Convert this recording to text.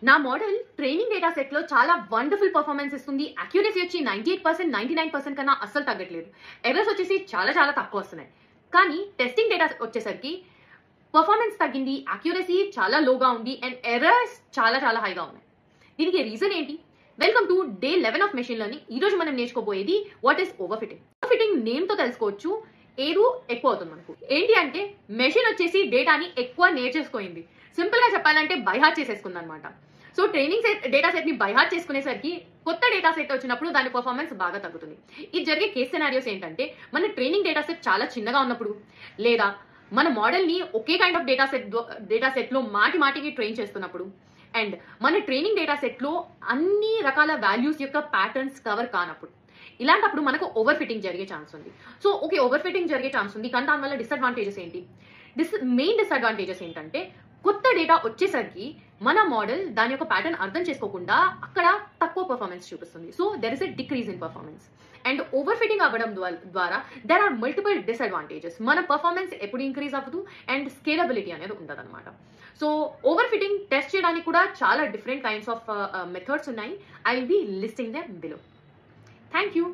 నా model training data set లో చాలా వండర్ఫుల్ పర్ఫార్మెన్స్ ఇస్తుంది. అక్యురసీ వచ్చి 98%, 99% కన్నా అస్సలు తగ్గట్లేదు. ఎర్రర్స్ వచ్చేసి చాలా చాలా తక్కువ వస్తున్నాయి. కానీ టెస్టింగ్ డేటా వచ్చేసరికి పర్ఫార్మెన్స్ తగ్గింది, అక్యురసీ చాలా లోగా ఉంది అండ్ ఎర్రర్స్ చాలా చాలా హైగా ఉన్నాయి. దీనికి రీజన్ ఏంటి? Welcome to day 11 of machine learning. ఈ రోజు మనం నేర్చుకోబోయేది what is overfitting. Overfitting name తో తెలుసుకోవచ్చు. ఏదో ఎక్కువ అవుతుంది మనకు. ఏంటి అంటే మెషిన్ వచ్చేసి డేటాని ఎక్కువ నేర్చేసుకోయింది. సింపుల్ గా చెప్పాలంటే బైహార్ట్ చేసేసుకుంది అనమాట. సో ట్రైనింగ్ డేటా సెట్ ని బైహార్ట్ చేసుకునేసరికి కొత్త డేటా సెట్ వచ్చినప్పుడు దాని పర్ఫార్మెన్స్ బాగా తగ్గుతుంది. ఇది జరిగే కేస్ సినారియోస్ ఏంటంటే మన ట్రైనింగ్ డేటా సెట్ చాలా చిన్నగా ఉన్నప్పుడు, లేదా మన మోడల్ ని ఒకే కైండ్ ఆఫ్ డేటా సెట్ లో మాటికి ట్రైన్ చేస్తున్నప్పుడు, అండ్ మన ట్రైనింగ్ డేటా సెట్ లో అన్ని రకాల వాల్యూస్ యొక్క ప్యాటర్న్స్ కవర్ కానప్పుడు, ఇలాంటప్పుడు మనకు ఓవర్ ఫిట్టింగ్ జరిగే ఛాన్స్ ఉంది. సో ఓకే, ఓవర్ ఫిట్టింగ్ జరిగే ఛాన్స్ ఉంది, కానీ దానివల్ల డిసడ్వాంటేజెస్ ఏంటి? మెయిన్ డిసడ్వాంటేజెస్ ఏంటంటే కొత్త డేటా వచ్చేసరికి మన మోడల్ దాని యొక్క ప్యాటర్న్ అర్థం చేసుకోకుండా అక్కడ తక్కువ పర్ఫార్మెన్స్ చూపిస్తుంది. So there is a decrease in performance. And over fitting అవ్వడం ద్వారా దెర్ ఆర్ మల్టిపుల్ డిసడ్వాంటేజెస్. మన పర్ఫార్మెన్స్ ఎప్పుడు ఇంక్రీజ్ అవ్వదు అండ్ స్కేలబిలిటీ అనేది ఉండదు అనమాట. సో ఓవర్ ఫిట్టింగ్ టెస్ట్ చేయడానికి కూడా చాలా డిఫరెంట్ కైండ్స్ ఆఫ్ మెథడ్స్ ఉన్నాయి. I will be listing them below. Thank you.